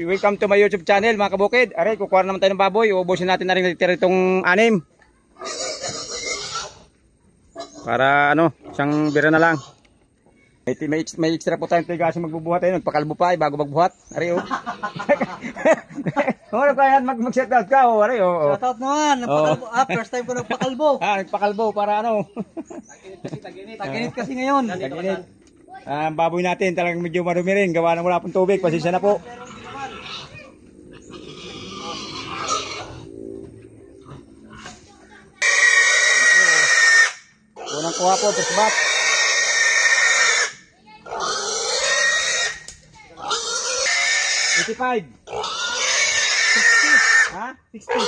welcome to my YouTube channel mga kabukid. Aray, kukuha naman tayo ng baboy. Uubusin natin na rin natitira itong 6. Para ano, isang bira na lang. May extra po tayong tiga kasi magbubuhat tayo. Nagpakalbo pa bago magbuhat. Aray oh. Ano kaya mag-set out ka oh. Aray oh. Set out naman. First time ko nagpakalbo. Nagpakalbo para ano. Taginit kasi ngayon. Taginit. Ang baboy natin talagang medyo marumi rin. Gawa na wala pong tubig. Pasensya na po. Unang kuha po, first bat. 85. 60. Ha? 60.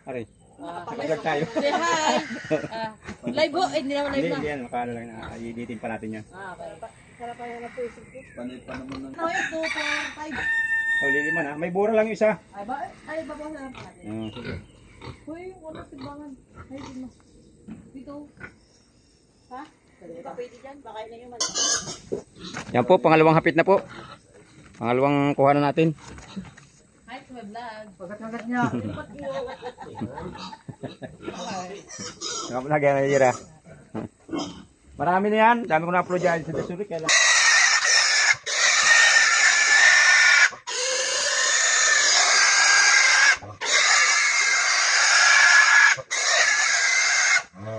Aray. Pag-vlog tayo. Say hi. Live ho. Hindi naman live na. Hindi yan. Makala lang na. Editin pa natin yan. Para pa yan na po isip ko. Panay pa naman ng... No, 2, 4, 5. Oh, liliman ha. May bura lang yung isa. Ay, babaw na lang pa natin. Sige. Hoy, wala timbangan. Ay, dito. Dito. Ha? Hindi pa pwede dyan. Baka yun na yung mali. Yan po. Pangalawang hapit na po. Pangalawang kuha na natin. Hi to my vlog. Pagkat-nagat niya. Nga yan, Ira. Marami na yan. Dami ko na-upload dyan sa Dasurik. Kaya lang.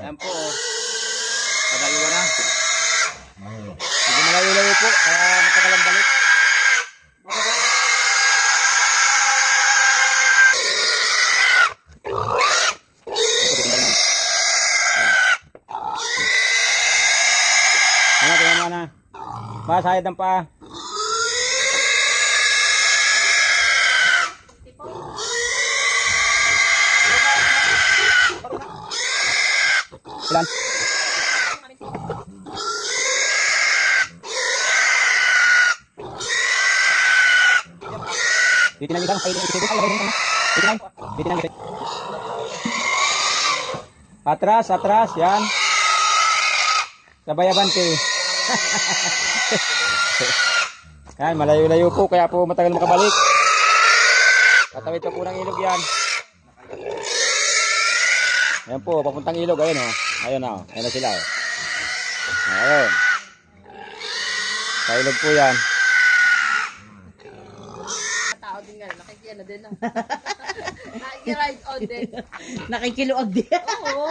Yan po. Padayo na. Hindi malayo-layo po. Kaya matagalang balik. Masayad ang paa. Ilan? Titinang isang atras, yan. Sabay abante. Yan, malayo-layo po, kaya po matagal makabalik. Tatawid pa po ng ilog yan. Ayan po, papuntang ilog, ayun o. Ayun o, ayun na sila o. Ayun. Sa ilog po yan. Tao din nga, nakikita din o. Nakikiride on din. Nakikiluag din. Oo.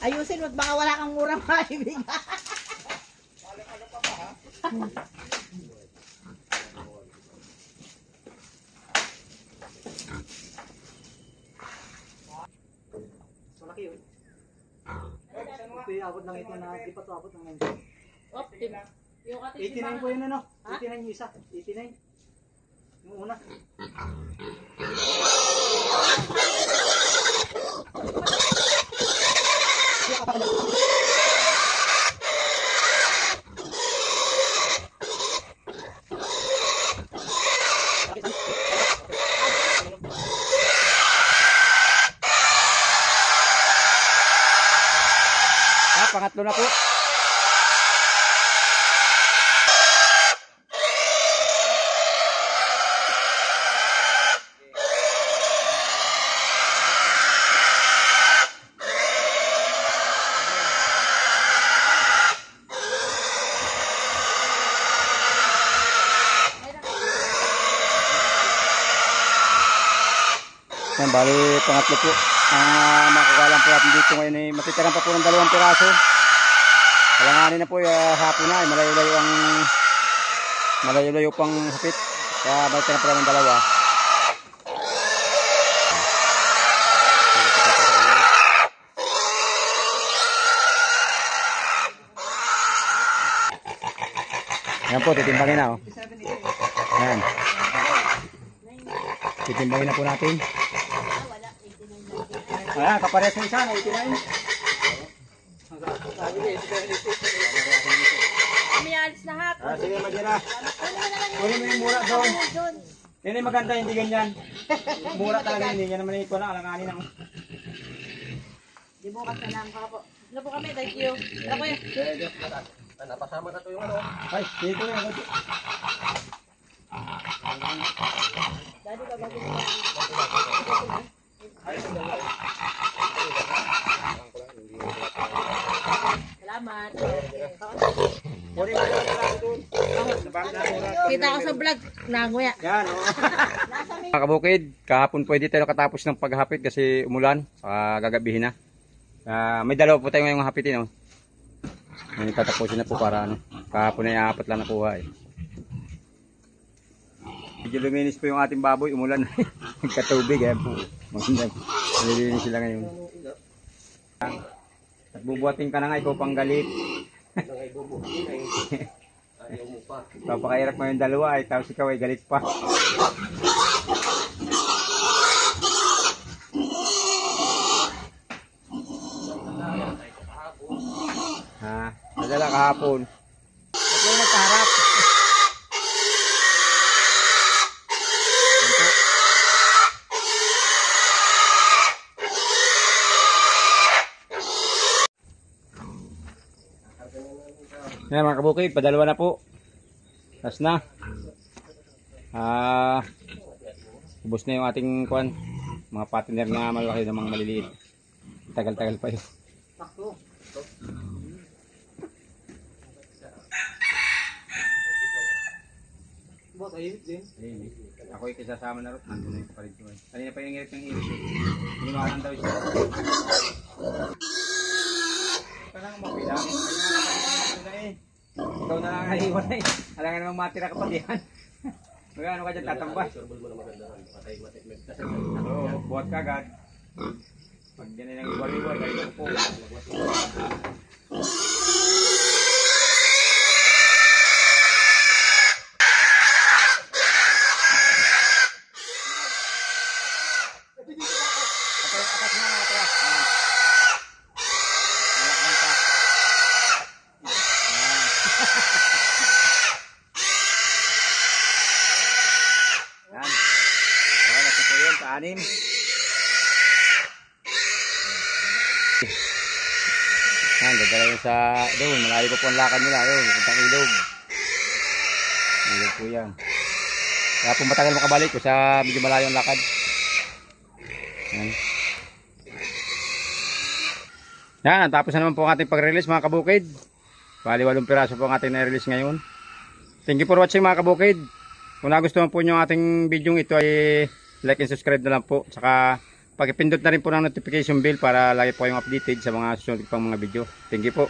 Ayusin mo, baka wala kang murang maibigay. Malaki yun. Ito yung abot lang ito na, di pa ito abot ng 90. Op, yung ating 89 po yun ano? 89 yung isa. 89. Yung una. pangatlo na po. Yan, bali pangatlo po. Makakalang po natin dito ngayon ay matitiran pa po ng 2 piraso. Kalanganin na po, hapon na, malayo-layo pang hapit. Kaya balikan na po ng 2. Yan po, titimbangin na, oh. Yan. Titimbangin na po natin. Ayan, kapares na isa, 89. May alis lahat. Sige, Madira. Kunin mo yung mura doon. Yan yung maganda, hindi ganyan. Mura talaga, hindi. Yan naman ito na, alanganin ako. Di bukas na lang ka po. Ano po kami, thank you. Ako yun. Napasama na to yung ano. Ay, dito na. Daddy, babagin mo. Salamat. Kunin mo yung doon. Kita ko sa vlog. Nanguya. Yan, oh. Mga kabukid, kahapon pwede tayo katapos ng paghapit kasi umulan. Gagabihin na. May 2 po tayo ngayong hapitin, oh. May tatapusin na po para ano. Kahapon ay 4 lang nakuha, eh. Medyo luminis po yung ating baboy, umulan. Nagkatubig, eh po. Nalilinis sila ngayon. At bubuhatin ka na nga, ikaw pang galit. Papakahirap mo yung 2 ay tapos ikaw ay galit pa. Nadala kahapon. Huwag kayo nagkaharap. Yan mga kabukid, padalawa na po. Last na. Ubos na yung ating kuan. Mga partner na malaki na mga maliliit. Tagal-tagal pa yun. Takto. Boss, ayun din. Ako ay kasama na rin. Nandun na yung kapalit ko. Kanina pa yung ngirit ng iris. Hiniwakan daw siya. Parang mapilang. Ikaw na lang naiwan na eh. Alangan namang matira ka pa diyan. Magano ka dyan tatambas. Oo, buhat ka agad. Pag ganyan ang iwal-iwal, ay ito po. Atas na mga atras. Malakman pa. Yan. Wala na po yun, paanim. Yan, dadala yun sa doon. Malayo pa po ang lakad nila. Yun, puntang ilog. Ilog po yan. Kaya po matagal makabalik ko sa medyo malayo ang lakad. Yan. Yan, tapos na naman po ang ating pag-release mga kabukid. Bali 8 piraso po ang ating na-release ngayon. Thank you for watching mga kabukid. Kung nagustuhan po nyo ang ating video ito ay like and subscribe na lang po. Saka pag-ipindot na rin po ng notification bell para lagi po kayong updated sa mga susunod pang mga video. Thank you po.